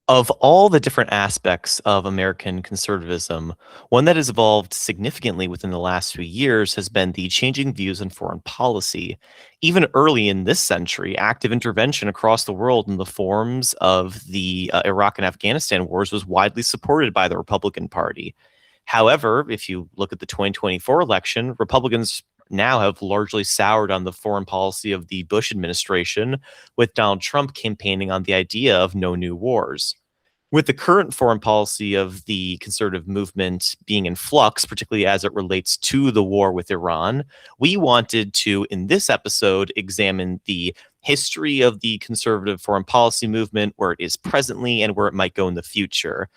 Of all the different aspects of American conservatism, one that has evolved significantly within the last few years has been the changing views in foreign policy. Even early in this century, active intervention across the world in the forms of the Iraq and Afghanistan wars was widely supported by the Republican Party. However, if you look at the 2024 election, Republicans now have largely soured on the foreign policy of the Bush administration, with Donald Trump campaigning on the idea of no new wars. With the current foreign policy of the conservative movement being in flux, particularly as it relates to the war with Iran, we wanted to, in this episode, examine the history of the conservative foreign policy movement, where it is presently and where it might go in the future.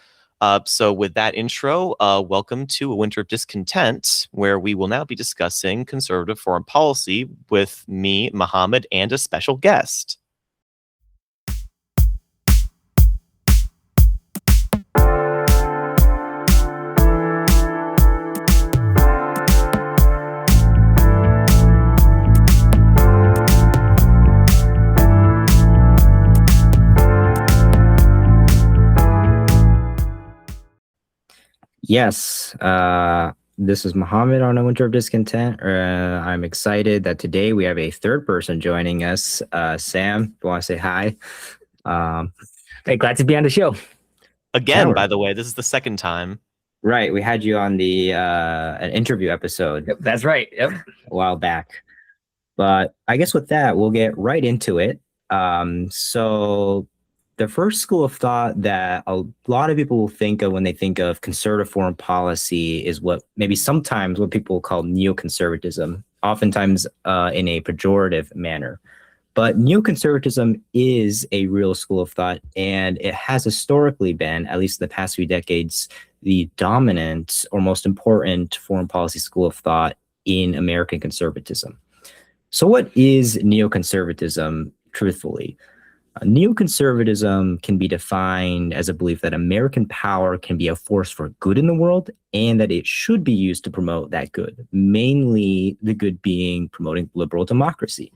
So with that intro, welcome to A Winter of Discontent, where we will now be discussing conservative foreign policy with me, Muhammad, and a special guest. Yes, this is Muhammad on A Winter of Discontent. I'm excited that today we have a third person joining us. Sam, do you want to say hi? Hey, glad to be on the show. Again, by the way, this is the second time. Right, we had you on the an interview episode. Yep, that's right. Yep. A while back. But I guess with that, we'll get right into it. So the first school of thought that a lot of people will think of when they think of conservative foreign policy is what maybe sometimes what people call neoconservatism, oftentimes in a pejorative manner. But neoconservatism is a real school of thought, and it has historically been, at least in the past few decades, the dominant or most important foreign policy school of thought in American conservatism. So what is neoconservatism, truthfully? Neoconservatism can be defined as a belief that American power can be a force for good in the world and that it should be used to promote that good, mainly the good being promoting liberal democracy.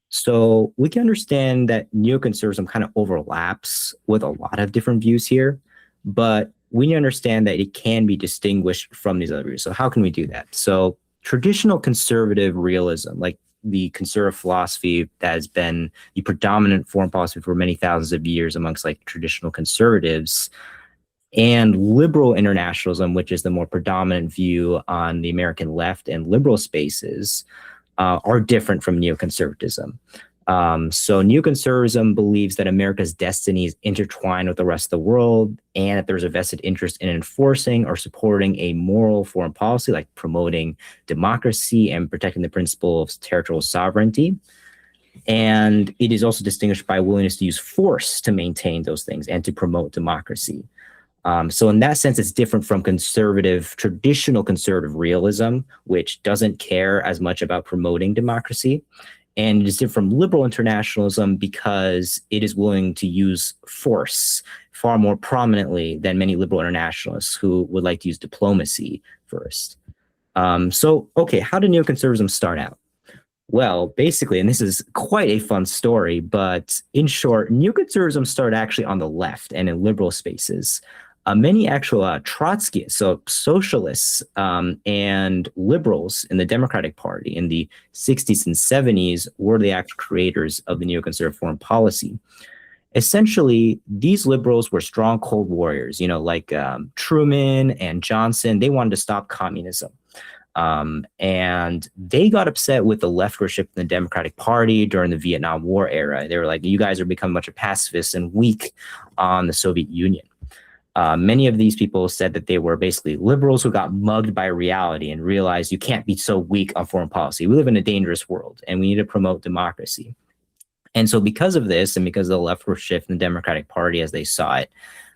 So we can understand that neoconservatism kind of overlaps with a lot of different views here, but we need to understand that it can be distinguished from these other views. So how can we do that? So traditional conservative realism, like the conservative philosophy that has been the predominant foreign policy for many thousands of years amongst like traditional conservatives, and liberal internationalism, which is the more predominant view on the American left and liberal spaces, are different from neoconservatism. So neoconservatism believes that America's destiny is intertwined with the rest of the world and that there's a vested interest in enforcing or supporting a moral foreign policy, like promoting democracy and protecting the principle of territorial sovereignty. And it is also distinguished by willingness to use force to maintain those things and to promote democracy. So in that sense, it's different from traditional conservative realism, which doesn't care as much about promoting democracy. And it is different from liberal internationalism because it is willing to use force far more prominently than many liberal internationalists who would like to use diplomacy first. Okay, how did neoconservatism start out? Well, basically, and this is quite a fun story, but in short, neoconservatism started actually on the left and in liberal spaces. Many actual Trotskyists, so socialists and liberals in the Democratic Party in the 60s and 70s were the actual creators of the neoconservative foreign policy. Essentially, these liberals were strong Cold Warriors, like Truman and Johnson. They wanted to stop communism. And they got upset with the leftward in the Democratic Party during the Vietnam War era. They were like, you guys are becoming a bunch of pacifists and weak on the Soviet Union. Many of these people said that they were basically liberals who got mugged by reality and realized you can't be so weak on foreign policy. We live in a dangerous world and we need to promote democracy. And so because of this and because of the leftward shift in the Democratic Party as they saw it,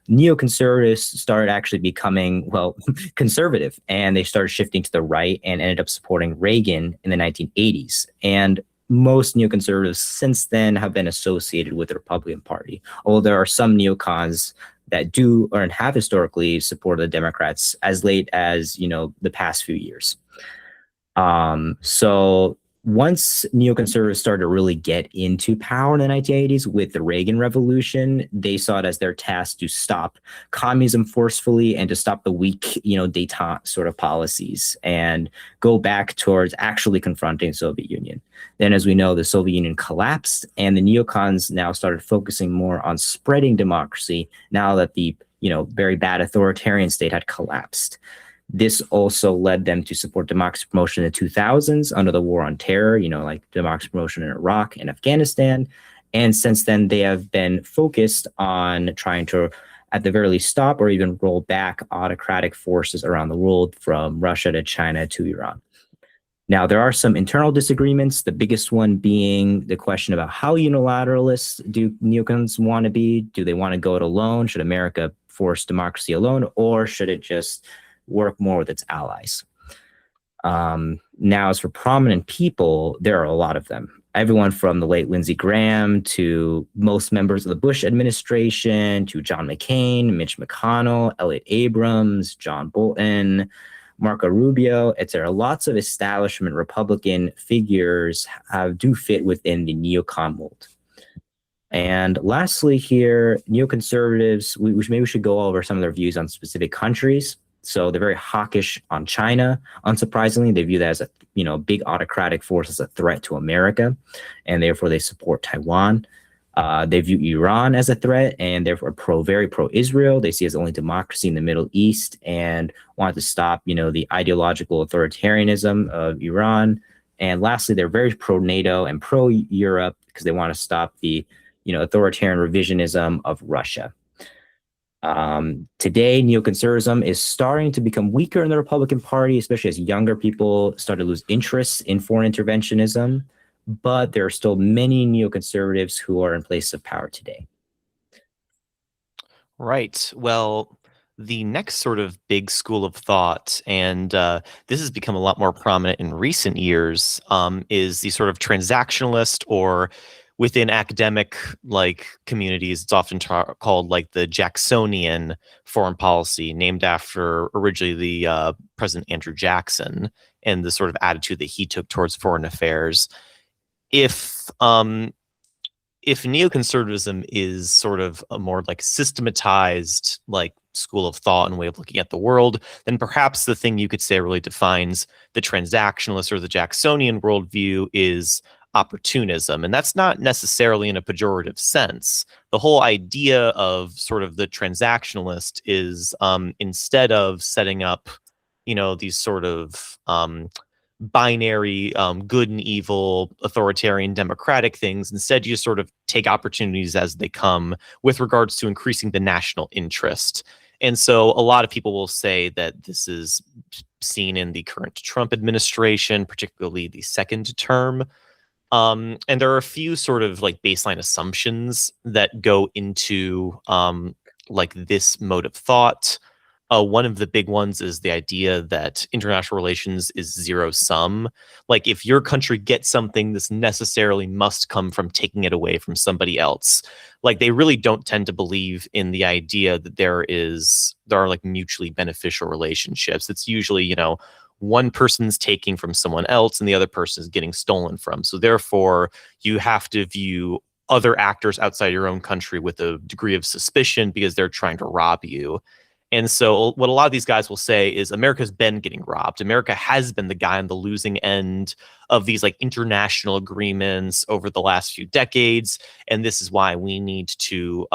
neoconservatives started actually becoming, conservative, and they started shifting to the right and ended up supporting Reagan in the 1980s. And most neoconservatives since then have been associated with the Republican Party, although there are some neocons that do or have historically supported the Democrats as late as, the past few years. So once neoconservatives started to really get into power in the 1980s with the Reagan Revolution, they saw it as their task to stop communism forcefully and to stop the weak, détente sort of policies and go back towards actually confronting the Soviet Union. Then, as we know, the Soviet Union collapsed, and the neocons now started focusing more on spreading democracy now that the very bad authoritarian state had collapsed. This also led them to support democracy promotion in the 2000s under the war on terror, like democracy promotion in Iraq and Afghanistan. And since then, they have been focused on trying to, at the very least, stop or even roll back autocratic forces around the world, from Russia to China to Iran. Now, there are some internal disagreements, the biggest one being the question about how unilateralist do neocons want to be? Do they want to go it alone? Should America force democracy alone, or should it just work more with its allies? Now, as for prominent people, there are a lot of them. Everyone from the late Lindsey Graham to most members of the Bush administration to John McCain, Mitch McConnell, Elliott Abrams, John Bolton, Marco Rubio, etc. Lots of establishment Republican figures do fit within the neocon mold. And lastly here, neoconservatives, maybe we should go over some of their views on specific countries. So they're very hawkish on China. Unsurprisingly, they view that as a big autocratic force, as a threat to America, and therefore they support Taiwan. They view Iran as a threat, and therefore very pro-Israel. They see it as the only democracy in the Middle East and want to stop, the ideological authoritarianism of Iran. And lastly, they're very pro-NATO and pro-Europe because they want to stop the, authoritarian revisionism of Russia. Today, neoconservatism is starting to become weaker in the Republican Party, especially as younger people start to lose interest in foreign interventionism. But there are still many neoconservatives who are in place of power today. Right. Well, the next sort of big school of thought, and this has become a lot more prominent in recent years, is the sort of transactionalist, or within academic communities, it's often called the Jacksonian foreign policy, named after originally the President Andrew Jackson and the sort of attitude that he took towards foreign affairs. If neoconservatism is sort of a more systematized school of thought and way of looking at the world, then perhaps the thing you could say really defines the transactionalist or the Jacksonian worldview is opportunism. And that's not necessarily in a pejorative sense. The whole idea of sort of the transactionalist is instead of setting up, these sort of binary good and evil, authoritarian, democratic things. Instead, you sort of take opportunities as they come with regards to increasing the national interest. And so a lot of people will say that this is seen in the current Trump administration, particularly the second term. And there are a few sort of baseline assumptions that go into this mode of thought. One of the big ones is the idea that international relations is zero sum. If your country gets something, this necessarily must come from taking it away from somebody else. They really don't tend to believe in the idea that there are mutually beneficial relationships. It's usually, one person's taking from someone else and the other person is getting stolen from. So therefore, you have to view other actors outside your own country with a degree of suspicion because they're trying to rob you. And so what a lot of these guys will say is America's been getting robbed. America has been the guy on the losing end of these international agreements over the last few decades. And this is why we need to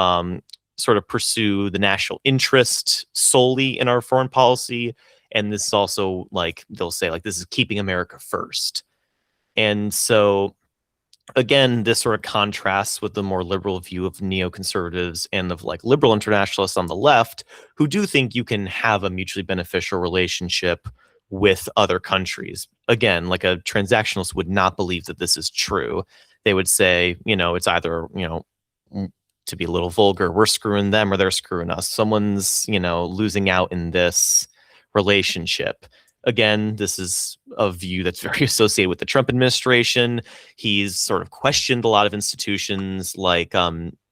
sort of pursue the national interest solely in our foreign policy. And this is also they'll say this is keeping America first. And so again, this sort of contrasts with the more liberal view of neoconservatives and of liberal internationalists on the left, who do think you can have a mutually beneficial relationship with other countries. Again, a transactionalist would not believe that this is true. They would say, it's either, to be a little vulgar, we're screwing them or they're screwing us. Someone's, losing out in this relationship. Again, this is a view that's very associated with the Trump administration. He's sort of questioned a lot of institutions like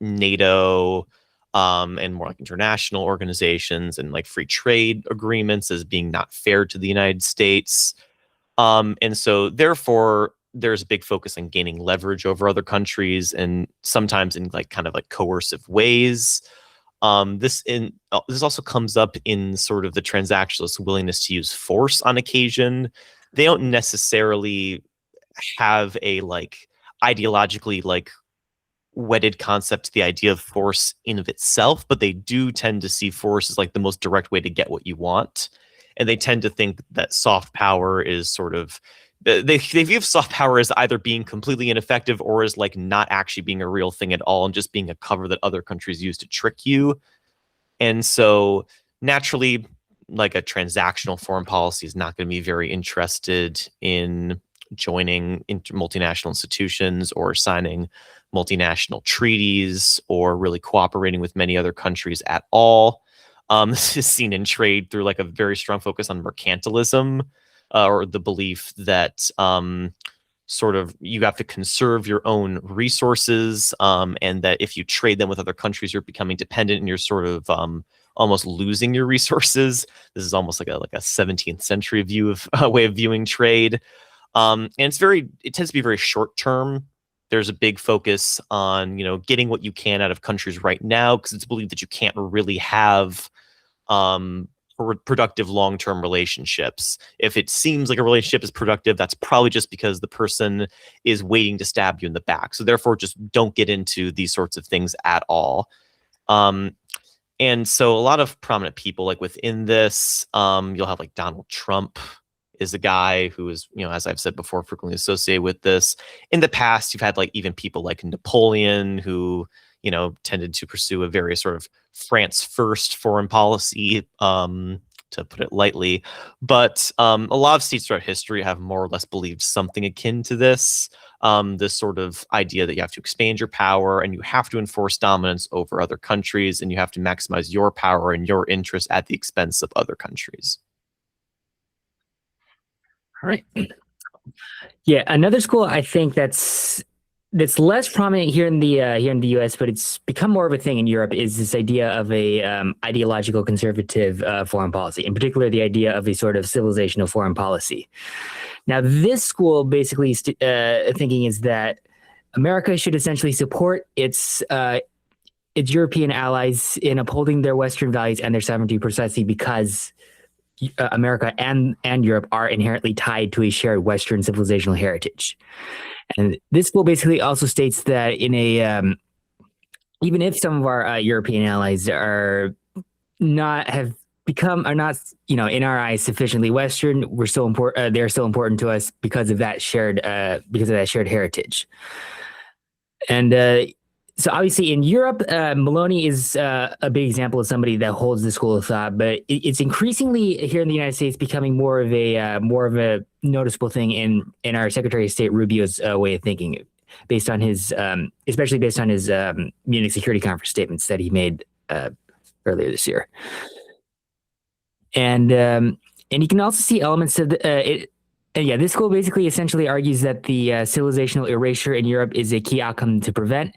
NATO and more international organizations and free trade agreements as being not fair to the United States. And so therefore, there's a big focus on gaining leverage over other countries, and sometimes in like kind of like coercive ways. This also comes up in sort of the transactionalist willingness to use force on occasion. They don't necessarily have a like ideologically like wedded concept to the idea of force in of itself, but they do tend to see force as like the most direct way to get what you want. And they tend to think that soft power is sort of they view soft power as either being completely ineffective or as like not actually being a real thing at all and just being a cover that other countries use to trick you. And so naturally, like a transactional foreign policy is not going to be very interested in joining multinational institutions or signing multinational treaties or really cooperating with many other countries at all. This is seen in trade through like a very strong focus on mercantilism, or the belief that sort of you have to conserve your own resources, and that if you trade them with other countries, you're becoming dependent and you're sort of almost losing your resources. This is almost like a 17th century view of way of viewing trade. And it tends to be very short term. There's a big focus on, getting what you can out of countries right now, because it's believed that you can't really have productive long-term relationships. If it seems like a relationship is productive, that's probably just because the person is waiting to stab you in the back. So therefore, just don't get into these sorts of things at all. And so a lot of prominent people like within this, you'll have like Donald Trump is a guy who is, as I've said before, frequently associated with this. In the past, you've had like even people like Napoleon who, tended to pursue a very sort of France first foreign policy, to put it lightly. But a lot of states throughout history have more or less believed something akin to this. This sort of idea that you have to expand your power and you have to enforce dominance over other countries, and you have to maximize your power and your interests at the expense of other countries. All right. Yeah, another school I think that's less prominent here in the U.S., but it's become more of a thing in Europe, is this idea of a ideological conservative foreign policy. In particular, the idea of a sort of civilizational foreign policy. Now, this school basically thinking is that America should essentially support its European allies in upholding their Western values and their sovereignty, precisely because America and Europe are inherently tied to a shared Western civilizational heritage. And this school basically also states that in a even if some of our European allies are not, in our eyes, sufficiently Western, we're still important. They're still important to us because of that shared heritage. And so obviously in Europe, Maloney is a big example of somebody that holds the school of thought, but it's increasingly here in the United States becoming more of a noticeable thing in our Secretary of State Rubio's way of thinking, based on his, especially based on his Munich Security Conference statements that he made earlier this year. And you can also see elements of it. And yeah, this school basically essentially argues that the civilizational erasure in Europe is a key outcome to prevent.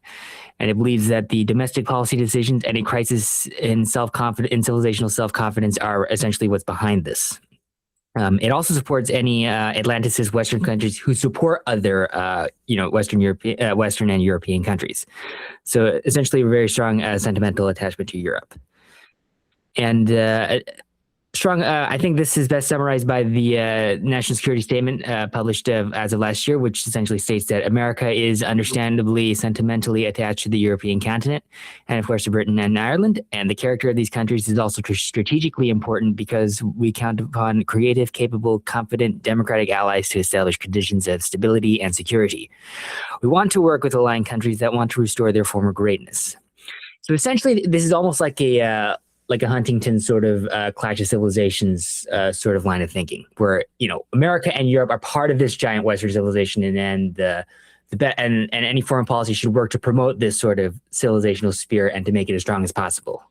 And it believes that the domestic policy decisions and a crisis in civilizational self-confidence are essentially what's behind this. It also supports any Atlanticist Western countries who support other, Western and European countries. So essentially a very strong sentimental attachment to Europe. And I think this is best summarized by the National Security Statement published as of last year, which essentially states that America is understandably sentimentally attached to the European continent, and of course to Britain and Ireland. And the character of these countries is also strategically important because we count upon creative, capable, confident, democratic allies to establish conditions of stability and security. We want to work with aligned countries that want to restore their former greatness. So essentially, this is almost like a Huntington sort of Clash of Civilizations sort of line of thinking, where America and Europe are part of this giant Western civilization, and and any foreign policy should work to promote this sort of civilizational spirit and to make it as strong as possible.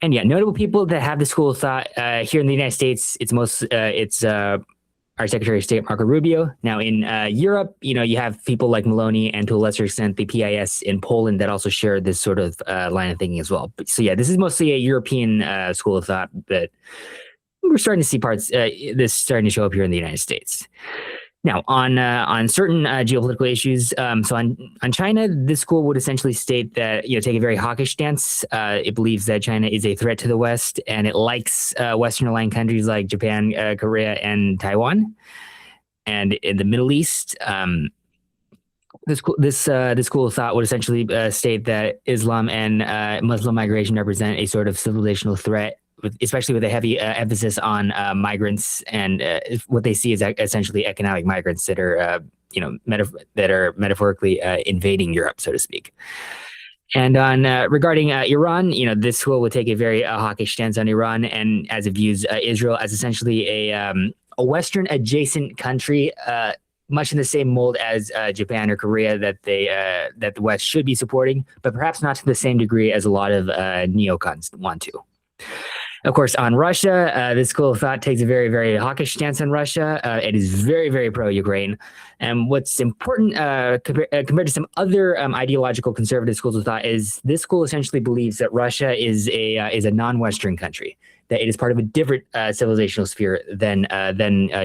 And yeah, notable people that have the school of thought here in the United States, it's our Secretary of State, Marco Rubio. Now in Europe, you have people like Maloney and to a lesser extent, the PIS in Poland that also share this sort of line of thinking as well. So yeah, this is mostly a European school of thought, but we're starting to see this starting to show up here in the United States. Now, on certain geopolitical issues, so on China, this school would essentially state that take a very hawkish stance. It believes that China is a threat to the West, and it likes Western aligned countries like Japan, Korea, and Taiwan. And in the Middle East, this school of thought would essentially state that Islam and Muslim migration represent a sort of civilizational threat, especially with a heavy emphasis on migrants, and what they see is essentially economic migrants that are metaphorically invading Europe, so to speak. And on regarding Iran, this school would take a very hawkish stance on Iran, and as it views Israel as essentially a Western adjacent country, much in the same mold as Japan or Korea that the West should be supporting, but perhaps not to the same degree as a lot of neocons want to. Of course, on Russia, this school of thought takes a very, very hawkish stance on Russia. It is very, very pro-Ukraine. And what's important compared to some other ideological conservative schools of thought is this school essentially believes that Russia is a non-Western country, that it is part of a different civilizational sphere than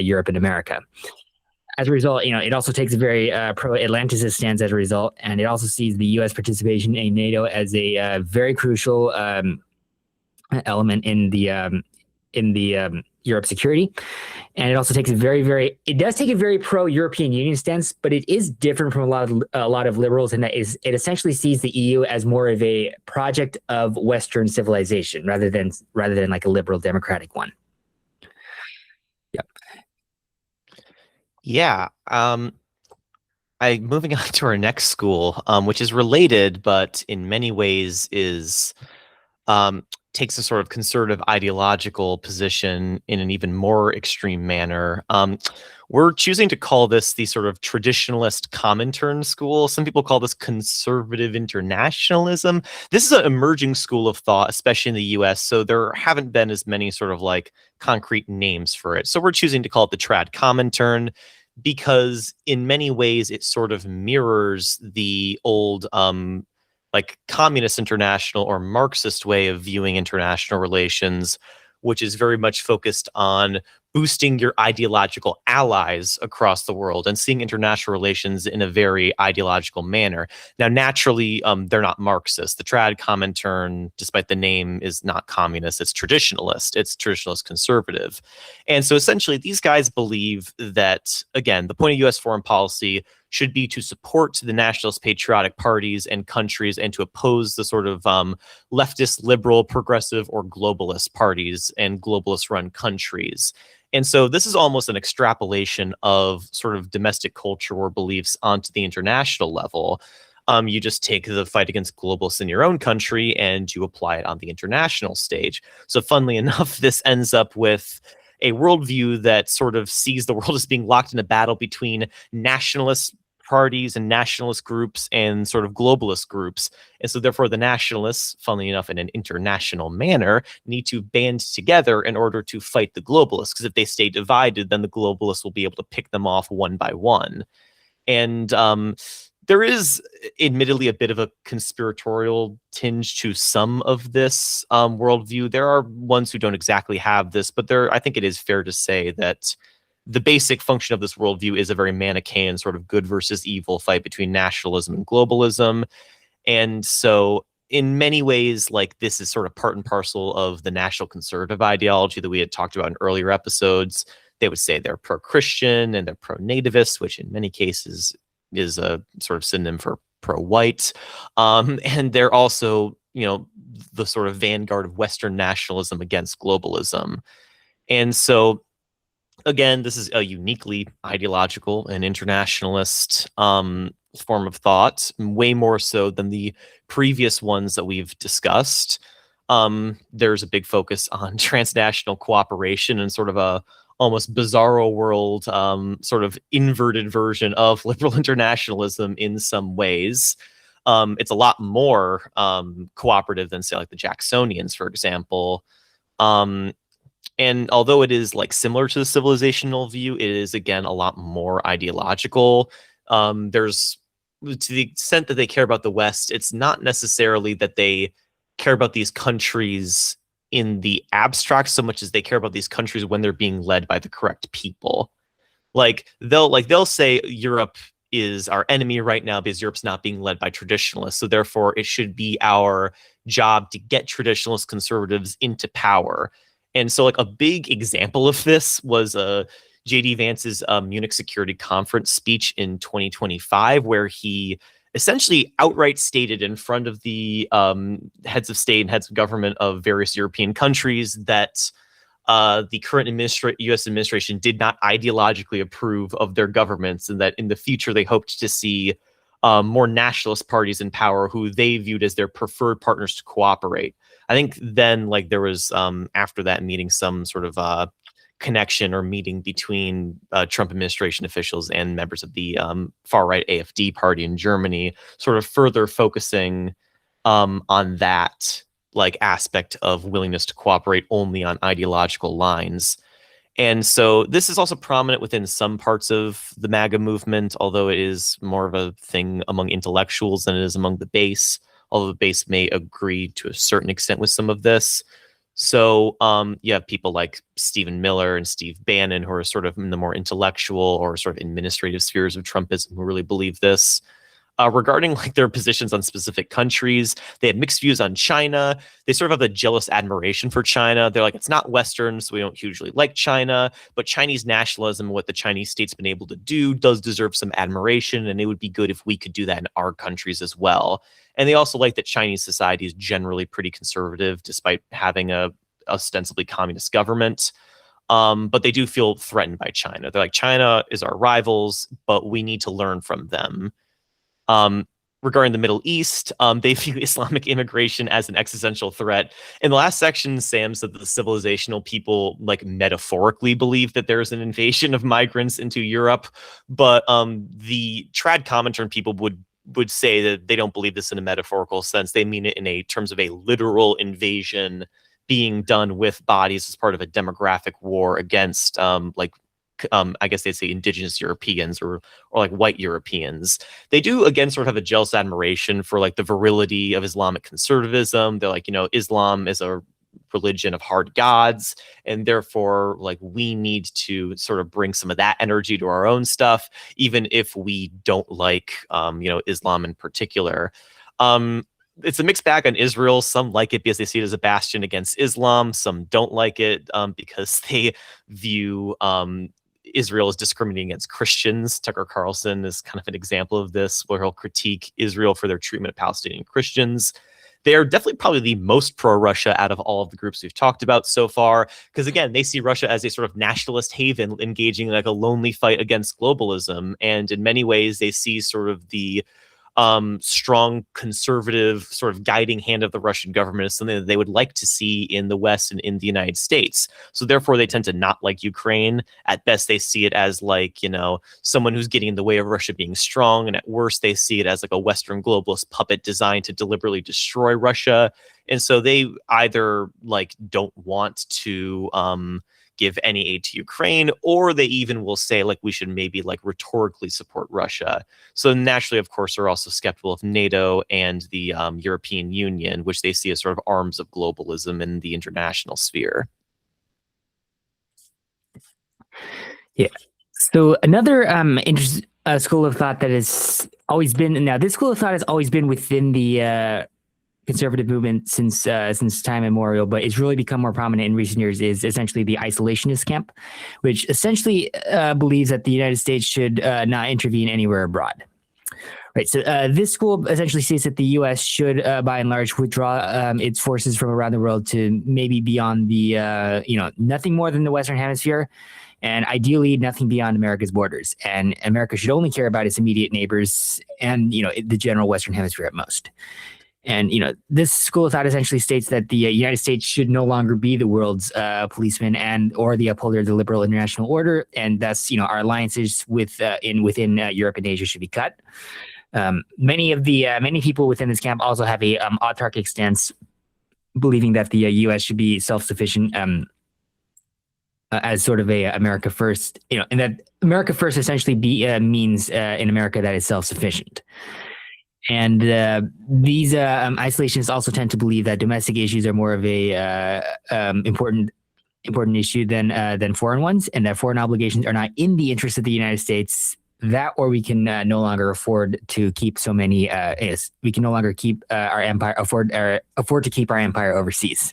Europe and America. As a result, it also takes a very pro-Atlanticist stance as a result, and it also sees the U.S. participation in NATO as a very crucial element in the Europe security. And it also takes a very pro-European Union stance, but it is different from a lot of liberals in that it essentially sees the EU as more of a project of Western civilization rather than like a liberal democratic one. Yep. Yeah. Moving on to our next school, which is related, but in many ways is takes a sort of conservative ideological position in an even more extreme manner. We're choosing to call this the sort of traditionalist Comintern school. Some people call this conservative internationalism. This is an emerging school of thought, especially in the US, so there haven't been as many sort of like concrete names for it. So we're choosing to call it the trad Comintern because in many ways it sort of mirrors the old like communist international or Marxist way of viewing international relations, which is very much focused on boosting your ideological allies across the world and seeing international relations in a very ideological manner. Now, naturally, they're not Marxist. The trad Comintern, despite the name, is not communist. It's traditionalist. It's traditionalist conservative. And so essentially, these guys believe that, again, the point of U.S. foreign policy should be to support the nationalist patriotic parties and countries and to oppose the sort of leftist, liberal, progressive, or globalist parties and globalist-run countries. And so this is almost an extrapolation of sort of domestic culture or beliefs onto the international level. You just take the fight against globalists in your own country and you apply it on the international stage. So funnily enough, this ends up with a worldview that sort of sees the world as being locked in a battle between nationalist parties and nationalist groups and sort of globalist groups. And so therefore the nationalists, funnily enough, in an international manner, need to band together in order to fight the globalists. Because if they stay divided, then the globalists will be able to pick them off one by one. And there is admittedly a bit of a conspiratorial tinge to some of this worldview. There are ones who don't exactly have this, but I think it is fair to say that the basic function of this worldview is a very Manichaean sort of good versus evil fight between nationalism and globalism. And so in many ways, like this is sort of part and parcel of the national conservative ideology that we had talked about in earlier episodes. They would say they're pro-Christian and they're pro-nativist, which in many cases is a sort of synonym for pro-white. And they're also, the sort of vanguard of Western nationalism against globalism. And so again, this is a uniquely ideological and internationalist form of thought, way more so than the previous ones that we've discussed. There's a big focus on transnational cooperation and sort of a almost bizarro world, sort of inverted version of liberal internationalism in some ways. It's a lot more cooperative than, say, like the Jacksonians, for example. And although it is like similar to the civilizational view, it is again a lot more ideological. There's, to the extent that they care about the West, it's not necessarily that they care about these countries in the abstract so much as they care about these countries when they're being led by the correct people. they'll say Europe is our enemy right now because Europe's not being led by traditionalists. So therefore, it should be our job to get traditionalist conservatives into power. And so, like, a big example of this was J.D. Vance's Munich Security Conference speech in 2025, where he essentially outright stated in front of the heads of state and heads of government of various European countries that the current U.S. administration did not ideologically approve of their governments, and that in the future they hoped to see more nationalist parties in power who they viewed as their preferred partners to cooperate. I think then, like, there was after that meeting some sort of connection or meeting between Trump administration officials and members of the far-right AfD party in Germany, sort of further focusing on that like aspect of willingness to cooperate only on ideological lines. And so this is also prominent within some parts of the MAGA movement, although it is more of a thing among intellectuals than it is among the base, although the base may agree to a certain extent with some of this. So you have people like Stephen Miller and Steve Bannon, who are sort of in the more intellectual or sort of administrative spheres of Trumpism, who really believe this. Regarding like their positions on specific countries, they have mixed views on China. They sort of have a jealous admiration for China. They're like, it's not Western, so we don't hugely like China, but Chinese nationalism, what the Chinese state's been able to do, does deserve some admiration, and it would be good if we could do that in our countries as well. And they also like that Chinese society is generally pretty conservative, despite having a ostensibly communist government. But they do feel threatened by China. They're like, China is our rivals, but we need to learn from them. Regarding the Middle East, they view Islamic immigration as an existential threat. In the last section, Sam said that the civilizational people like metaphorically believe that there's an invasion of migrants into Europe, but the trad Comintern people would say that they don't believe this in a metaphorical sense. They mean it in a terms of a literal invasion being done with bodies as part of a demographic war against I guess they'd say indigenous Europeans or like white Europeans. They do, again, sort of have a jealous admiration for like the virility of Islamic conservatism. They're like, Islam is a religion of hard gods, and therefore like we need to sort of bring some of that energy to our own stuff, even if we don't like Islam in particular. It's a mixed bag on Israel. Some like it because they see it as a bastion against Islam. Some don't like it because they view Israel is discriminating against Christians. Tucker Carlson is kind of an example of this, where he'll critique Israel for their treatment of Palestinian Christians. They are definitely probably the most pro-Russia out of all of the groups we've talked about so far, because again, they see Russia as a sort of nationalist haven engaging in like a lonely fight against globalism. And in many ways, they see sort of the strong conservative sort of guiding hand of the Russian government is something that they would like to see in the West and in the United States. So therefore, they tend to not like Ukraine. At best, they see it as like, someone who's getting in the way of Russia being strong. And at worst, they see it as like a Western globalist puppet designed to deliberately destroy Russia. And so they either like don't want to give any aid to Ukraine, or they even will say like we should maybe like rhetorically support Russia. So naturally, of course, they're also skeptical of NATO and the European Union, which they see as sort of arms of globalism in the international sphere. Yeah. So another interesting school of thought that has always been, now this school of thought has always been within the conservative movement since time immemorial, but it's really become more prominent in recent years, is essentially the isolationist camp, which essentially believes that the United States should not intervene anywhere abroad. Right. So this school essentially states that the U.S. should, by and large, withdraw its forces from around the world to maybe beyond the, nothing more than the Western Hemisphere, and ideally nothing beyond America's borders. And America should only care about its immediate neighbors and, the general Western Hemisphere at most. And, this school of thought essentially states that the United States should no longer be the world's policeman or the upholder of the liberal international order. And thus, our alliances within Europe and Asia should be cut. Many people within this camp also have a autarkic stance, believing that the U.S. should be self-sufficient as sort of a America first, and that America first essentially means in America that is self-sufficient. And these isolationists also tend to believe that domestic issues are more of a important important issue than foreign ones, and that foreign obligations are not in the interest of the United States. That, or we can no longer afford to keep so many. We can no longer keep our empire afford to keep our empire overseas.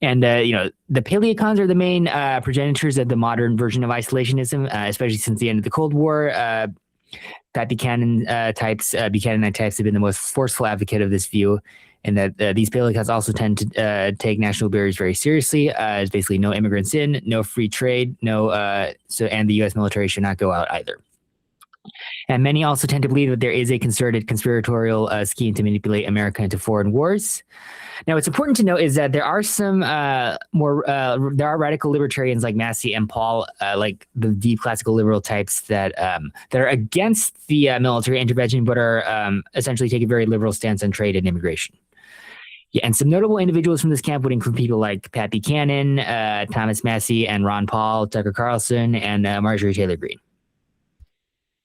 And the paleocons are the main progenitors of the modern version of isolationism, especially since the end of the Cold War. Pat Buchananite types have been the most forceful advocate of this view, and that these paleocons also tend to take national barriers very seriously. There's basically no immigrants in, no free trade, and the U.S. military should not go out either. And many also tend to believe that there is a concerted conspiratorial scheme to manipulate America into foreign wars. Now, what's important to note is that there are some there are radical libertarians like Massey and Paul, like the deep classical liberal types that are against the military intervention, but are essentially take a very liberal stance on trade and immigration. Yeah, and some notable individuals from this camp would include people like Pat Buchanan, Thomas Massey, and Ron Paul, Tucker Carlson, and Marjorie Taylor Greene.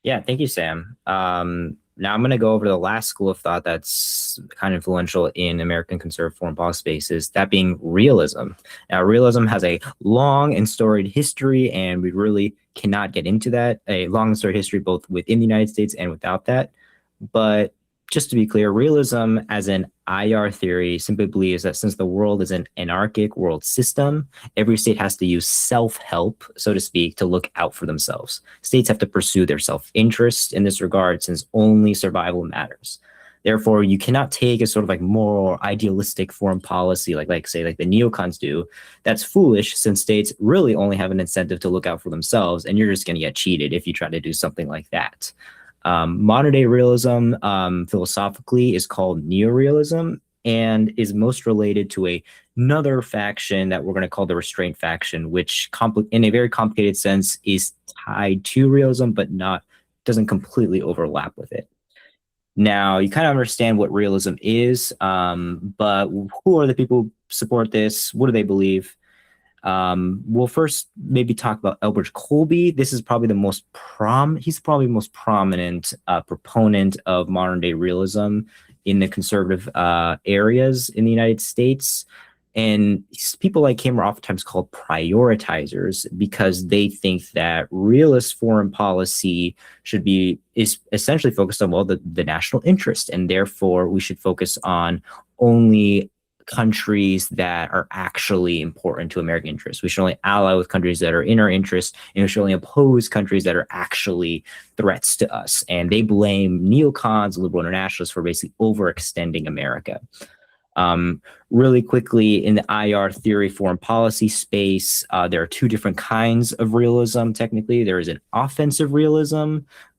Yeah, thank you, Sam. Now I'm going to go over the last school of thought that's kind of influential in American conservative foreign policy spaces, that being realism. Now, realism has a long and storied history, and we really cannot get into that. A long and storied history both within the United States and without that. But just to be clear, realism as an IR theory simply believes that since the world is an anarchic world system, every state has to use self-help, so to speak, to look out for themselves. States have to pursue their self-interest in this regard, since only survival matters. Therefore, you cannot take a sort of like more idealistic foreign policy, like the neocons do. That's foolish, since states really only have an incentive to look out for themselves, and you're just going to get cheated if you try to do something like that. Modern day realism philosophically is called neorealism, and is most related to another faction that we're going to call the restraint faction, which in a very complicated sense is tied to realism, but doesn't completely overlap with it. Now, you kind of understand what realism is, but who are the people who support this? What do they believe? We'll first maybe talk about Elbridge Colby. This is probably he's probably the most prominent proponent of modern day realism in the conservative areas in the United States. And people like him are oftentimes called prioritizers, because they think that realist foreign policy is essentially focused on, well, the national interest, and therefore we should focus on only countries that are actually important to American interests. We should only ally with countries that are in our interest, and we should only oppose countries that are actually threats to us. And they blame neocons, liberal internationalists, for basically overextending America. Really quickly, in the IR theory foreign policy space, there are two different kinds of realism. Technically, there is an offensive realism,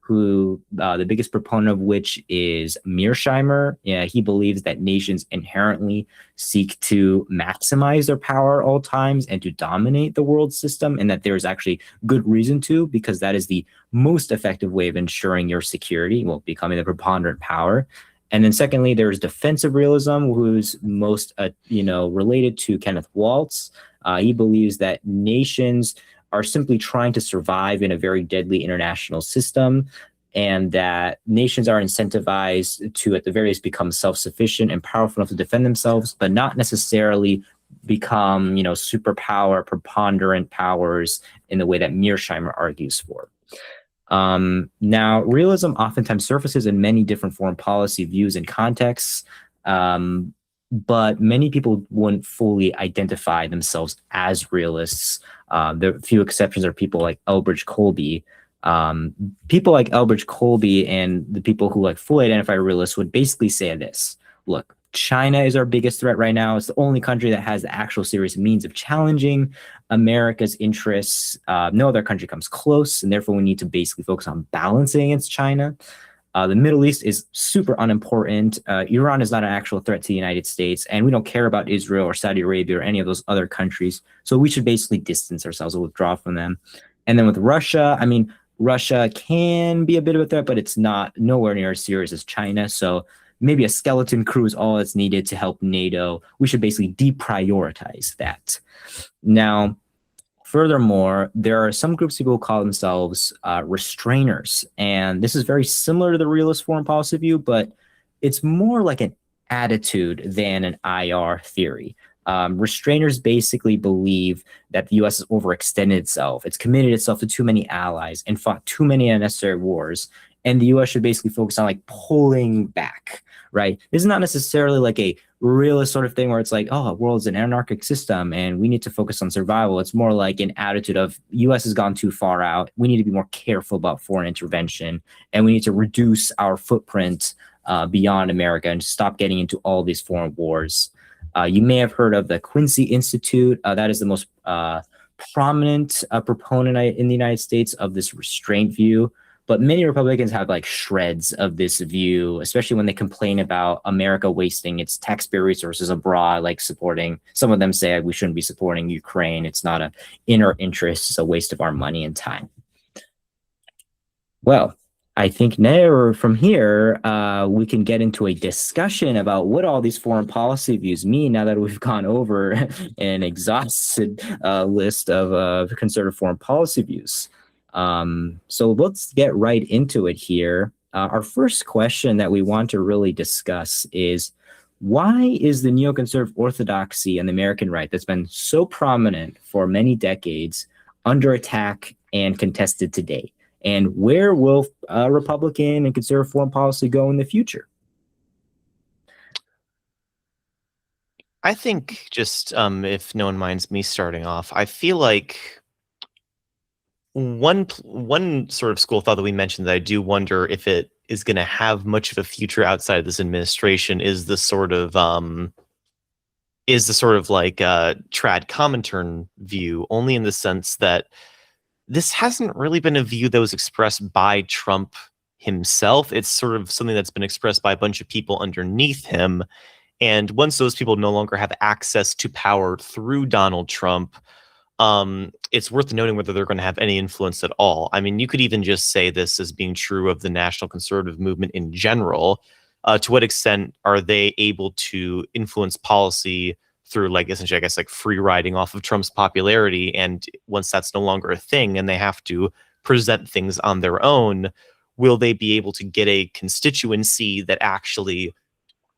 the biggest proponent of which is Mearsheimer. He believes that nations inherently seek to maximize their power at all times and to dominate the world system, and that there is actually good reason to, because that is the most effective way of ensuring your security, becoming the preponderant power. And then secondly, there's defensive realism, who's most related to Kenneth Waltz. He believes that nations are simply trying to survive in a very deadly international system, and that nations are incentivized to, at the very least, become self-sufficient and powerful enough to defend themselves, but not necessarily become, superpower, preponderant powers in the way that Mearsheimer argues for. Now, realism oftentimes surfaces in many different foreign policy views and contexts, but many people wouldn't fully identify themselves as realists. The few exceptions are people like Elbridge Colby. People like Elbridge Colby and the people who fully identify realists would basically say this: look, China is our biggest threat right now. It's the only country that has the actual serious means of challenging America's interests. No other country comes close, and therefore we need to basically focus on balancing against China. The Middle East is super unimportant. Iran is not an actual threat to the United States, and we don't care about Israel or Saudi Arabia or any of those other countries. So we should basically distance ourselves or withdraw from them. And then with Russia, Russia can be a bit of a threat, but it's nowhere near as serious as China. So maybe a skeleton crew is all that's needed to help NATO. We should basically deprioritize that. Now, furthermore, there are some groups of people who call themselves restrainers. And this is very similar to the realist foreign policy view, but it's more like an attitude than an IR theory. Restrainers basically believe that the U.S. has overextended itself. It's committed itself to too many allies and fought too many unnecessary wars. And the U.S. should basically focus on like pulling back, right? This is not necessarily like a realist sort of thing where it's like, oh, the world's an anarchic system and we need to focus on survival. It's more like an attitude of U.S. has gone too far out. We need to be more careful about foreign intervention, and we need to reduce our footprint beyond America and stop getting into all these foreign wars. You may have heard of the Quincy Institute. That is the most prominent proponent in the United States of this restraint view. But many Republicans have like shreds of this view, especially when they complain about America wasting its taxpayer resources abroad, like supporting, some of them say we shouldn't be supporting Ukraine. It's not in our interest. It's a waste of our money and time. Well, I think now from here, we can get into a discussion about what all these foreign policy views mean now that we've gone over an exhausted list of conservative foreign policy views. So let's get right into it here. Our first question that we want to really discuss is, why is the neoconservative orthodoxy and the American right that's been so prominent for many decades under attack and contested today? And where will Republican and conservative foreign policy go in the future? I think just if no one minds me starting off, I feel like one sort of school of thought that we mentioned that I do wonder if it is going to have much of a future outside of this administration is the sort of like trad Comintern view, only in the sense that this hasn't really been a view that was expressed by Trump himself. It's sort of something that's been expressed by a bunch of people underneath him. And once those people no longer have access to power through Donald Trump, it's worth noting whether they're going to have any influence at all. I mean, you could even just say this as being true of the national conservative movement in general. To what extent are they able to influence policy through, like, essentially, I guess, like free riding off of Trump's popularity? And once that's no longer a thing and they have to present things on their own, will they be able to get a constituency that actually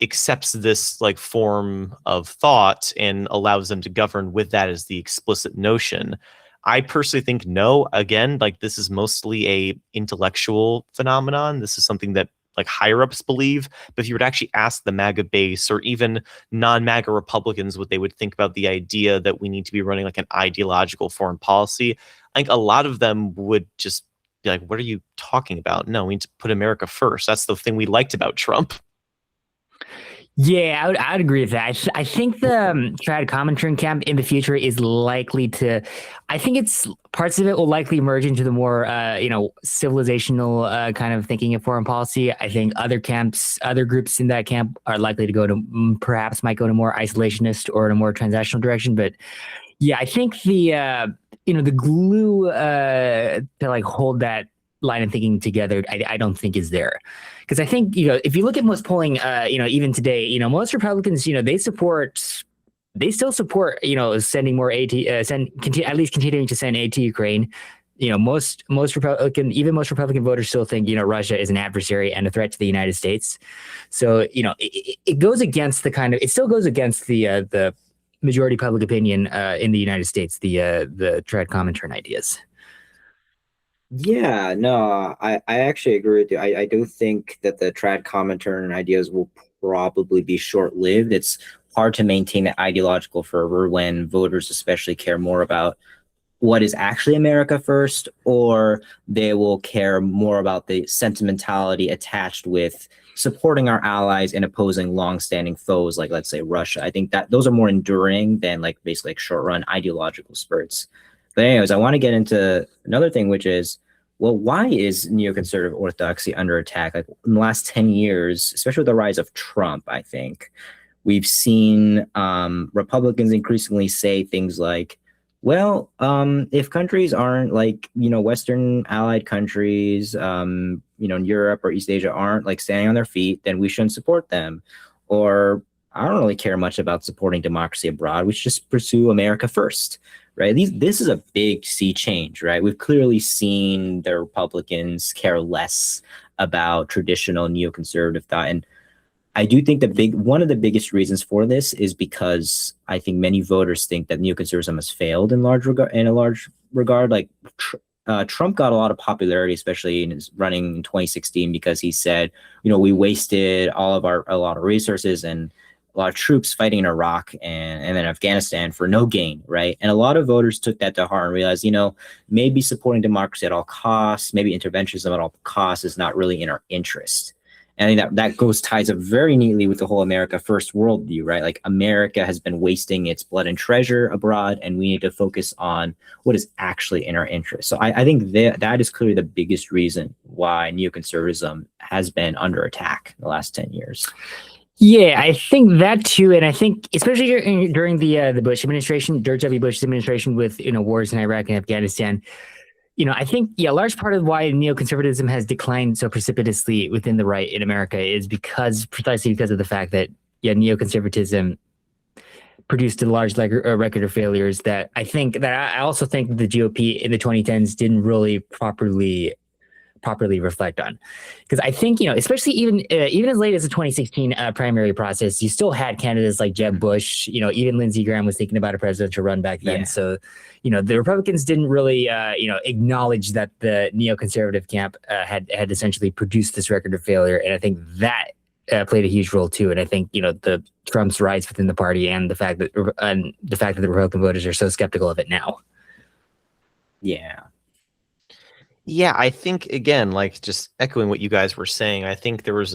accepts this like form of thought and allows them to govern with that as the explicit notion? I personally think no. Again, like, this is mostly a intellectual phenomenon. This is something that like higher ups believe. But if you were to actually ask the MAGA base or even non-MAGA Republicans what they would think about the idea that we need to be running like an ideological foreign policy, I think a lot of them would just be like, what are you talking about? No, we need to put America first. That's the thing we liked about Trump. Yeah, I'd agree with that. I think the trad Comintern camp in the future is likely to, I think it's parts of it will likely merge into the more, civilizational kind of thinking of foreign policy. I think other groups in that camp are likely to go to, perhaps might go to more isolationist or in a more transactional direction. But yeah, I think the glue to like hold that line of thinking together, I don't think is there. Because I think, if you look at most polling, even today, most Republicans, they still support, sending more aid to, at least continuing to send aid to Ukraine. Most Republican voters still think, Russia is an adversary and a threat to the United States. So, it goes against it still goes against the majority public opinion in the United States, the trad Comintern ideas. Yeah, no, I actually agree with you. I do think that the trad Comintern ideas will probably be short-lived. It's hard to maintain that ideological fervor when voters especially care more about what is actually America first, or they will care more about the sentimentality attached with supporting our allies and opposing long-standing foes, like, let's say, Russia. I think that those are more enduring than like basically like short-run ideological spurts. But anyways, I want to get into another thing, which is, well, why is neoconservative orthodoxy under attack? Like, in the last 10 years, especially with the rise of Trump, I think, we've seen Republicans increasingly say things like, well, if countries aren't like, Western allied countries, in Europe or East Asia aren't like standing on their feet, then we shouldn't support them. Or, I don't really care much about supporting democracy abroad. We should just pursue America first. Right. This is a big sea change, right? We've clearly seen the Republicans care less about traditional neoconservative thought. And I do think one of the biggest reasons for this is because I think many voters think that neoconservatism has failed in a large regard. Like Trump got a lot of popularity, especially in his running in 2016, because he said, we wasted a lot of resources and a lot of troops fighting in Iraq and then Afghanistan for no gain, right? And a lot of voters took that to heart and realized, maybe supporting democracy at all costs, maybe interventionism at all costs is not really in our interest. And I think that ties up very neatly with the whole America First worldview, right? Like America has been wasting its blood and treasure abroad, and we need to focus on what is actually in our interest. So I think that is clearly the biggest reason why neoconservatism has been under attack in the last 10 years. Yeah, I think that too, and I think especially during the Bush administration, George W. Bush's administration, with wars in Iraq and Afghanistan. I think, a large part of why neoconservatism has declined so precipitously within the right in America is precisely because of the fact that, neoconservatism produced a large record of failures that I also think the GOP in the 2010s didn't really properly reflect on. Because I think, especially even as late as the 2016 primary process, you still had candidates like Jeb Bush, even Lindsey Graham was thinking about a presidential run back then. Yeah. So, the Republicans didn't really, acknowledge that the neoconservative camp had essentially produced this record of failure. And I think that played a huge role too. And I think, the Trump's rise within the party and the fact that the Republican voters are so skeptical of it now. Yeah. Yeah, I think, again, like just echoing what you guys were saying, I think there was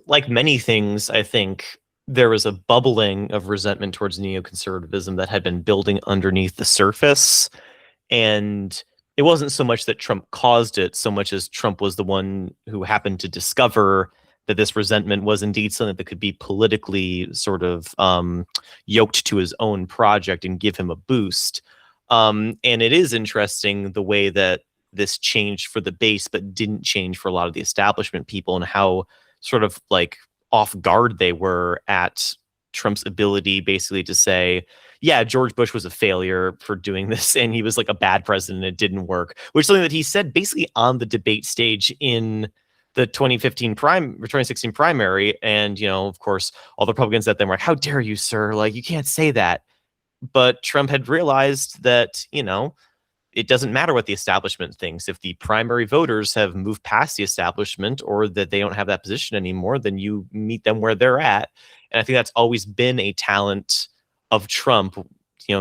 like many things, I think there was a bubbling of resentment towards neoconservatism that had been building underneath the surface. And it wasn't so much that Trump caused it, so much as Trump was the one who happened to discover that this resentment was indeed something that could be politically sort of yoked to his own project and give him a boost. And it is interesting the way that this changed for the base, but didn't change for a lot of the establishment people, and how sort of like off guard they were at Trump's ability basically to say, yeah, George Bush was a failure for doing this, and he was like a bad president, it didn't work, which is something that he said basically on the debate stage in the 2016 primary. And, of course, all the Republicans at them were like, how dare you, sir? Like, you can't say that. But Trump had realized that, it doesn't matter what the establishment thinks. If the primary voters have moved past the establishment, or that they don't have that position anymore, then you meet them where they're at. And I think that's always been a talent of Trump,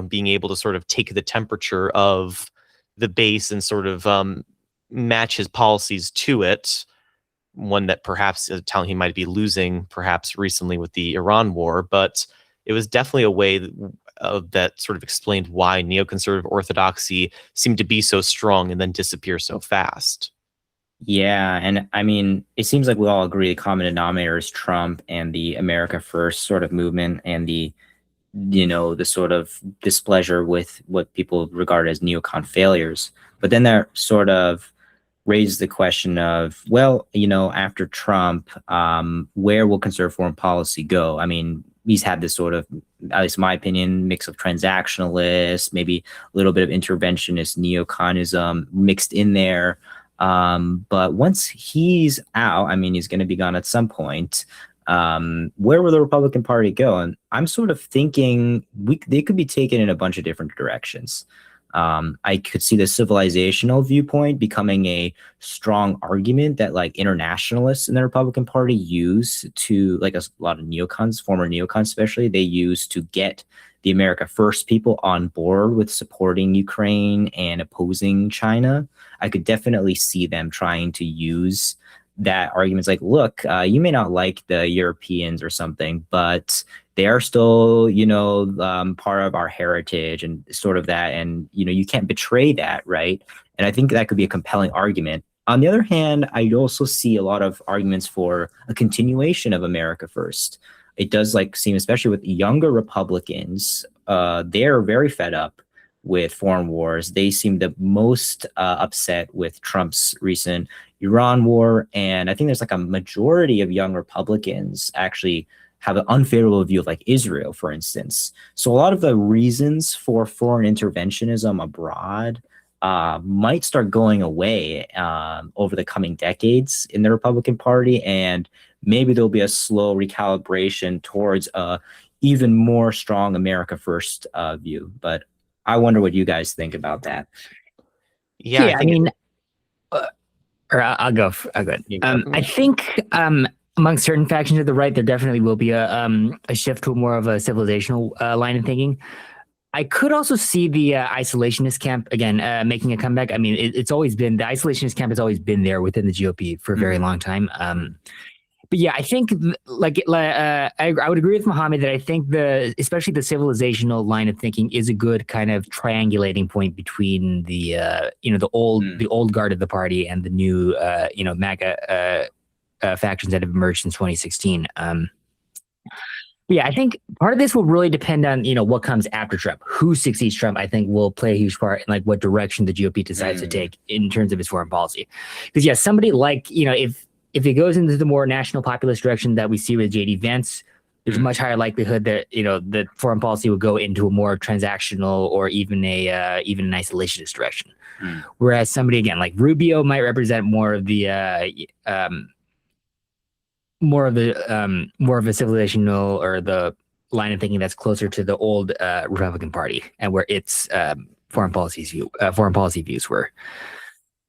being able to sort of take the temperature of the base and sort of match his policies to it. One that perhaps a talent he might be losing perhaps recently with the Iran war, but it was definitely a way that sort of explained why neoconservative orthodoxy seemed to be so strong and then disappear so fast. Yeah, and I mean, it seems like we all agree the common denominator is Trump and the America First sort of movement, and the sort of displeasure with what people regard as neocon failures. But then that sort of raised the question of, well, after Trump, where will conservative foreign policy go? I mean, he's had this sort of, at least in my opinion, mix of transactionalist, maybe a little bit of interventionist neoconism mixed in there. But once he's out, I mean, he's going to be gone at some point. Where will the Republican Party go? And I'm sort of thinking they could be taken in a bunch of different directions. I could see the civilizational viewpoint becoming a strong argument that like internationalists in the Republican Party use to, like a lot of neocons, former neocons especially, they use to get the America First people on board with supporting Ukraine and opposing China. I could definitely see them trying to use that argument's like, look, you may not like the Europeans or something, but they are still, part of our heritage and sort of that. And, you can't betray that, right? And I think that could be a compelling argument. On the other hand, I also see a lot of arguments for a continuation of America First. It does seem, especially with younger Republicans, they're very fed up with foreign wars. They seem the most upset with Trump's recent Iran war. And I think there's a majority of young Republicans actually have an unfavorable view of Israel, for instance. So a lot of the reasons for foreign interventionism abroad might start going away over the coming decades in the Republican Party. And maybe there'll be a slow recalibration towards a even more strong America first view. But I wonder what you guys think about that. Yeah, I think or I'll go. I'll go. You go. I think among certain factions of the right, there definitely will be a shift to more of a civilizational line of thinking. I could also see the isolationist camp again making a comeback. I mean, it's always been, the isolationist camp has always been there within the GOP for a very long time. But yeah, I think I would agree with Mohammed that I think especially the civilizational line of thinking is a good kind of triangulating point between the the old guard of the party and the new MAGA factions that have emerged since 2016. Yeah, I think part of this will really depend on, what comes after Trump. Who succeeds Trump, I think, will play a huge part in like what direction the GOP decides to take in terms of its foreign policy. Because somebody like, if it goes into the more national populist direction that we see with JD Vance, there's a much higher likelihood that, the foreign policy will go into a more transactional or even an isolationist direction. Whereas somebody again like Rubio might represent more of the more of a civilizational or the line of thinking that's closer to the old Republican Party and where its foreign policy views were.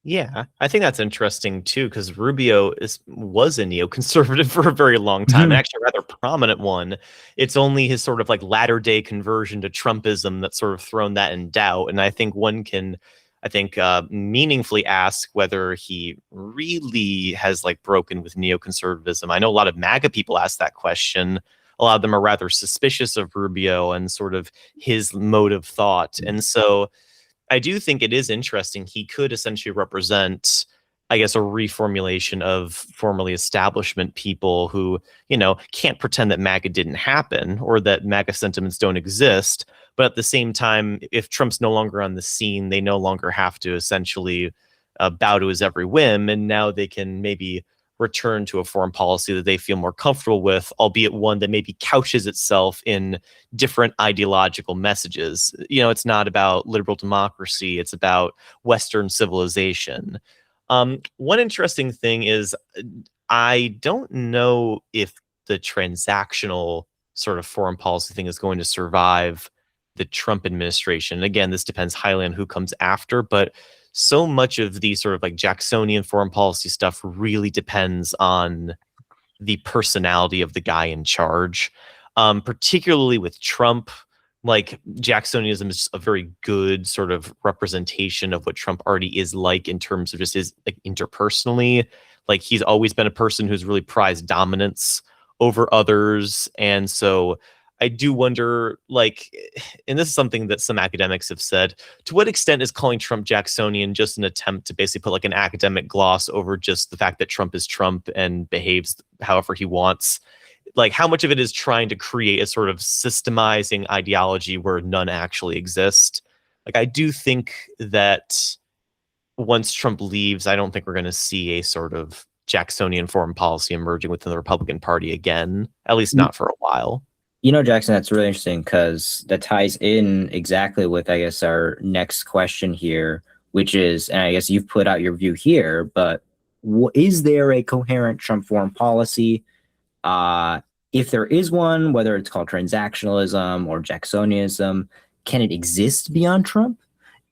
Yeah, I think that's interesting too, because Rubio was a neoconservative for a very long time, and actually a rather prominent one. It's only his sort of like latter day conversion to Trumpism that's sort of thrown that in doubt. And I think one can, meaningfully ask whether he really has like broken with neoconservatism. I know a lot of MAGA people ask that question. A lot of them are rather suspicious of Rubio and sort of his mode of thought. And so I do think it is interesting. He could essentially represent, I guess, a reformulation of formerly establishment people who, can't pretend that MAGA didn't happen or that MAGA sentiments don't exist. But at the same time, if Trump's no longer on the scene, they no longer have to essentially bow to his every whim. And now they can maybe return to a foreign policy that they feel more comfortable with, albeit one that maybe couches itself in different ideological messages. It's not about liberal democracy. It's about Western civilization. One interesting thing is I don't know if the transactional sort of foreign policy thing is going to survive the Trump administration. Again, this depends highly on who comes after, but so much of the sort of like Jacksonian foreign policy stuff really depends on the personality of the guy in charge, particularly with Trump. Like Jacksonianism is a very good sort of representation of what Trump already is like in terms of just his like interpersonally. Like he's always been a person who's really prized dominance over others. And so I do wonder, like, and this is something that some academics have said, to what extent is calling Trump Jacksonian just an attempt to basically put like an academic gloss over just the fact that Trump is Trump and behaves however he wants? Like, how much of it is trying to create a sort of systemizing ideology where none actually exist? Like, I do think that once Trump leaves, I don't think we're going to see a sort of Jacksonian foreign policy emerging within the Republican Party again, at least not for a while. Jackson, that's really interesting because that ties in exactly with, I guess, our next question here, which is, and I guess you've put out your view here, but is there a coherent Trump foreign policy? If there is one, whether it's called transactionalism or Jacksonianism, can it exist beyond Trump?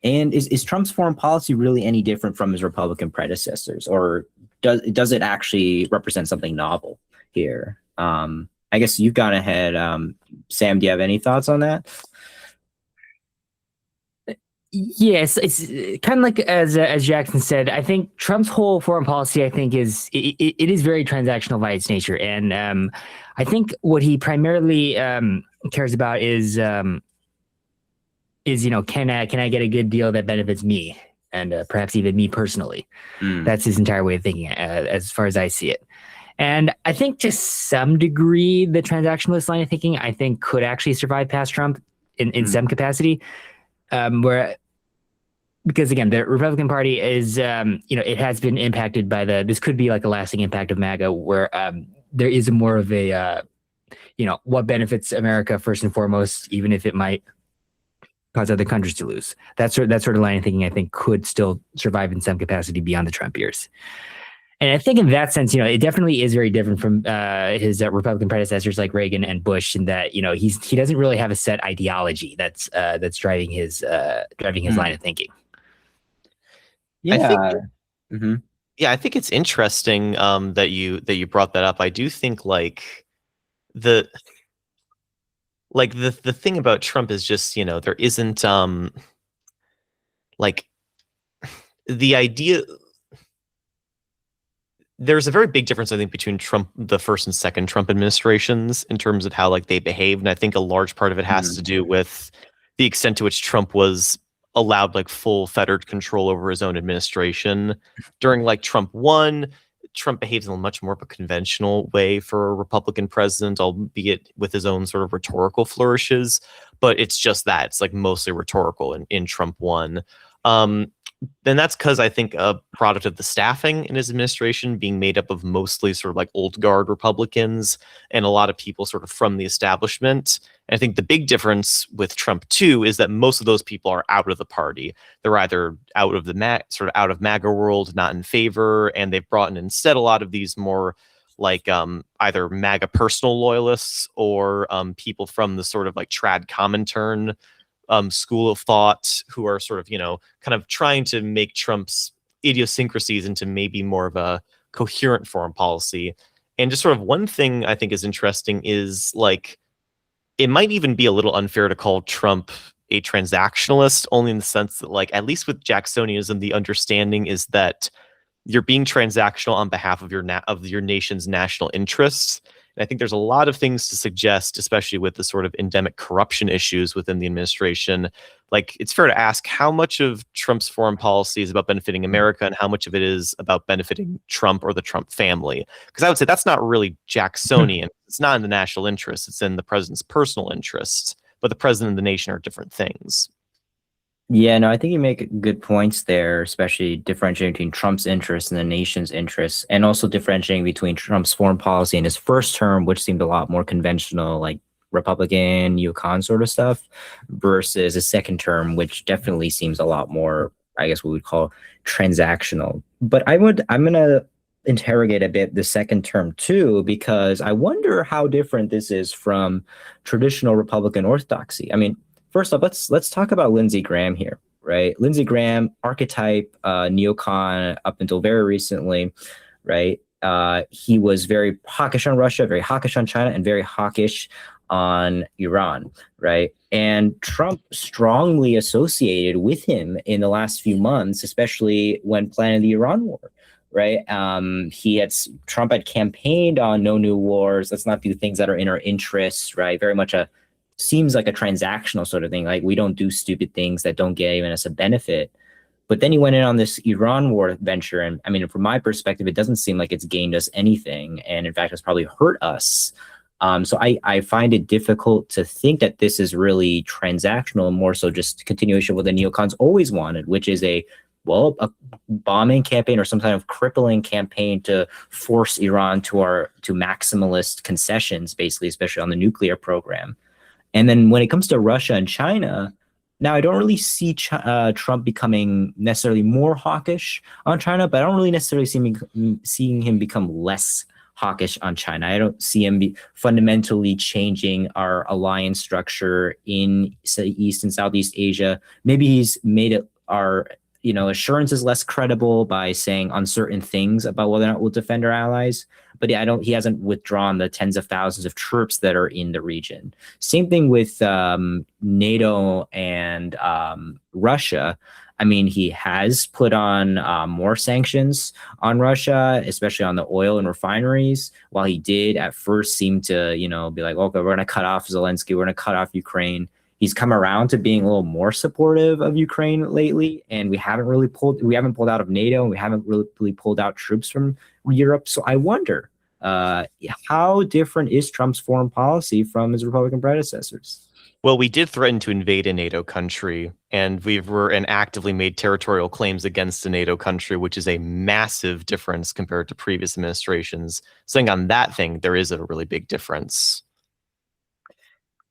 And is Trump's foreign policy really any different from his Republican predecessors, or does it actually represent something novel here? I guess you've gone ahead. Sam, do you have any thoughts on that? Yes, it's kind of like as Jackson said. I think Trump's whole foreign policy, I think, it is very transactional by its nature, and I think what he primarily cares about is can I get a good deal that benefits me and perhaps even me personally. That's his entire way of thinking, as far as I see it. And I think to some degree, the transactionalist line of thinking, I think, could actually survive past Trump in some capacity, because again, the Republican Party is, it has been impacted by this could be like a lasting impact of MAGA, where there is more of a, what benefits America first and foremost, even if it might cause other countries to lose. That sort of line of thinking, I think, could still survive in some capacity beyond the Trump years. And I think in that sense, it definitely is very different from his Republican predecessors like Reagan and Bush, in that he doesn't really have a set ideology that's driving his line of thinking. I think, Mhm. yeah, I think it's interesting that you brought that up. I do think the the thing about Trump is just, there isn't like the idea. There's a very big difference, I think, between the first and second Trump administrations in terms of how they behaved, and I think a large part of it has to do with the extent to which Trump was allowed full fettered control over his own administration. During Trump 1, Trump behaves in a much more of a conventional way for a Republican president, albeit with his own sort of rhetorical flourishes. But it's just that it's mostly rhetorical in Trump 1. And that's because I think a product of the staffing in his administration being made up of mostly sort of old guard Republicans and a lot of people sort of from the establishment. And I think the big difference with Trump too is that most of those people are out of the party. They're either out of the out of MAGA world, not in favor, and they've brought in instead a lot of these more either MAGA personal loyalists or people from the sort of trad Comintern school of thought, who are sort of, kind of trying to make Trump's idiosyncrasies into maybe more of a coherent foreign policy. And just sort of one thing I think is interesting is it might even be a little unfair to call Trump a transactionalist, only in the sense that at least with Jacksonianism, the understanding is that you're being transactional on behalf of your nation's national interests. And I think there's a lot of things to suggest, especially with the sort of endemic corruption issues within the administration. It's fair to ask how much of Trump's foreign policy is about benefiting America and how much of it is about benefiting Trump or the Trump family. Because I would say that's not really Jacksonian. It's not in the national interest. It's in the president's personal interests. But the president and the nation are different things. Yeah, no, I think you make good points there, especially differentiating between Trump's interests and the nation's interests, and also differentiating between Trump's foreign policy in his first term, which seemed a lot more conventional, like Republican, neocon sort of stuff, versus his second term, which definitely seems a lot more, I guess, what we'd call transactional. But I'm going to interrogate a bit the second term too, because I wonder how different this is from traditional Republican orthodoxy. I mean, first off, let's talk about Lindsey Graham here, right? Lindsey Graham, archetype neocon up until very recently, right? He was very hawkish on Russia, very hawkish on China, and very hawkish on Iran, right? And Trump strongly associated with him in the last few months, especially when planning the Iran war, right? Trump had campaigned on no new wars. Let's not do things that are in our interests, right? Very much seems like a transactional sort of thing. We don't do stupid things that don't give us a benefit. But then he went in on this Iran war venture. And I mean, from my perspective, it doesn't seem like it's gained us anything. And in fact, it's probably hurt us. So I find it difficult to think that this is really transactional, more so just continuation of what the neocons always wanted, which is a bombing campaign or some kind of crippling campaign to force Iran to maximalist concessions, basically, especially on the nuclear program. And then when it comes to Russia and China, now I don't really see Trump becoming necessarily more hawkish on China, but I don't really necessarily seeing him become less hawkish on China. I don't see him fundamentally changing our alliance structure in East and Southeast Asia. Maybe he's made our assurances less credible by saying uncertain things about whether or not we'll defend our allies. But he hasn't withdrawn the tens of thousands of troops that are in the region. Same thing with NATO and Russia. I mean, he has put on more sanctions on Russia, especially on the oil and refineries, while he did at first seem to, be like, okay, we're going to cut off Zelensky, we're going to cut off Ukraine. He's come around to being a little more supportive of Ukraine lately, and we haven't pulled out of NATO, and we haven't really pulled out troops from Europe. So I wonder, how different is Trump's foreign policy from his Republican predecessors? Well, we did threaten to invade a NATO country, and actively made territorial claims against a NATO country, which is a massive difference compared to previous administrations. Saying on that thing, there is a really big difference.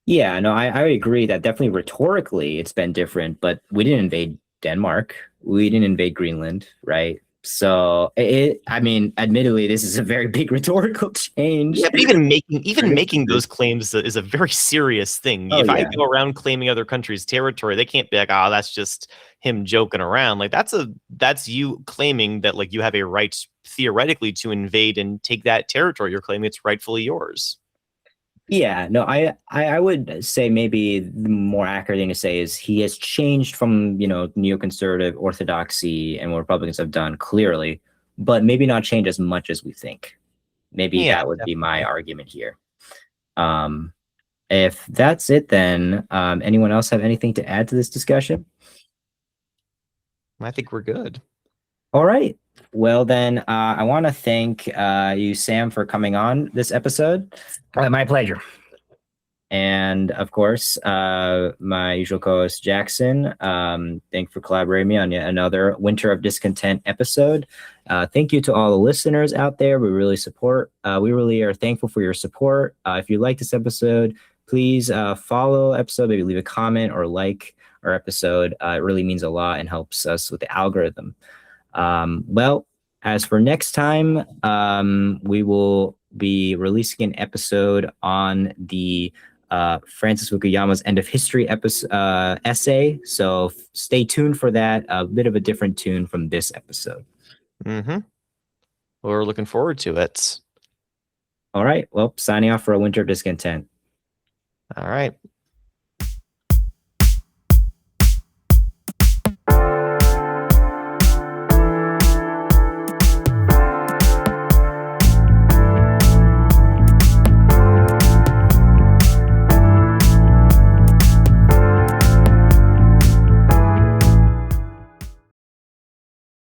Yeah, no, I agree that definitely rhetorically it's been different, but we didn't invade Denmark. We didn't invade Greenland, right? So I mean, admittedly, this is a very big rhetorical change. Yeah, but even making those claims is a very serious thing. Oh, If I yeah. go around claiming other countries' territory, they can't be like, "Oh, that's just him joking around." Like that's you claiming that like you have a right theoretically to invade and take that territory. You're claiming it's rightfully yours. Yeah, no, I would say maybe the more accurate thing to say is he has changed from, neoconservative orthodoxy and what Republicans have done clearly, but maybe not changed as much as we think. Maybe Yeah, that would be my definitely. argument here. If that's it, then anyone else have anything to add to this discussion? I think we're good. All right. Well, then I want to thank you, Sam, for coming on this episode. My pleasure. And of course, my usual co-host Jackson. Thank you for collaborating with me on yet another Winter of Discontent episode. Thank you to all the listeners out there. We really are thankful for your support. If you like this episode, please follow episode, maybe leave a comment or like our episode. It really means a lot and helps us with the algorithm. Well, as for next time, we will be releasing an episode on the Francis Fukuyama's End of History essay. So stay tuned for that. A bit of a different tune from this episode. Mm-hmm. We're looking forward to it. All right. Well, signing off for a Winter of Discontent. All right.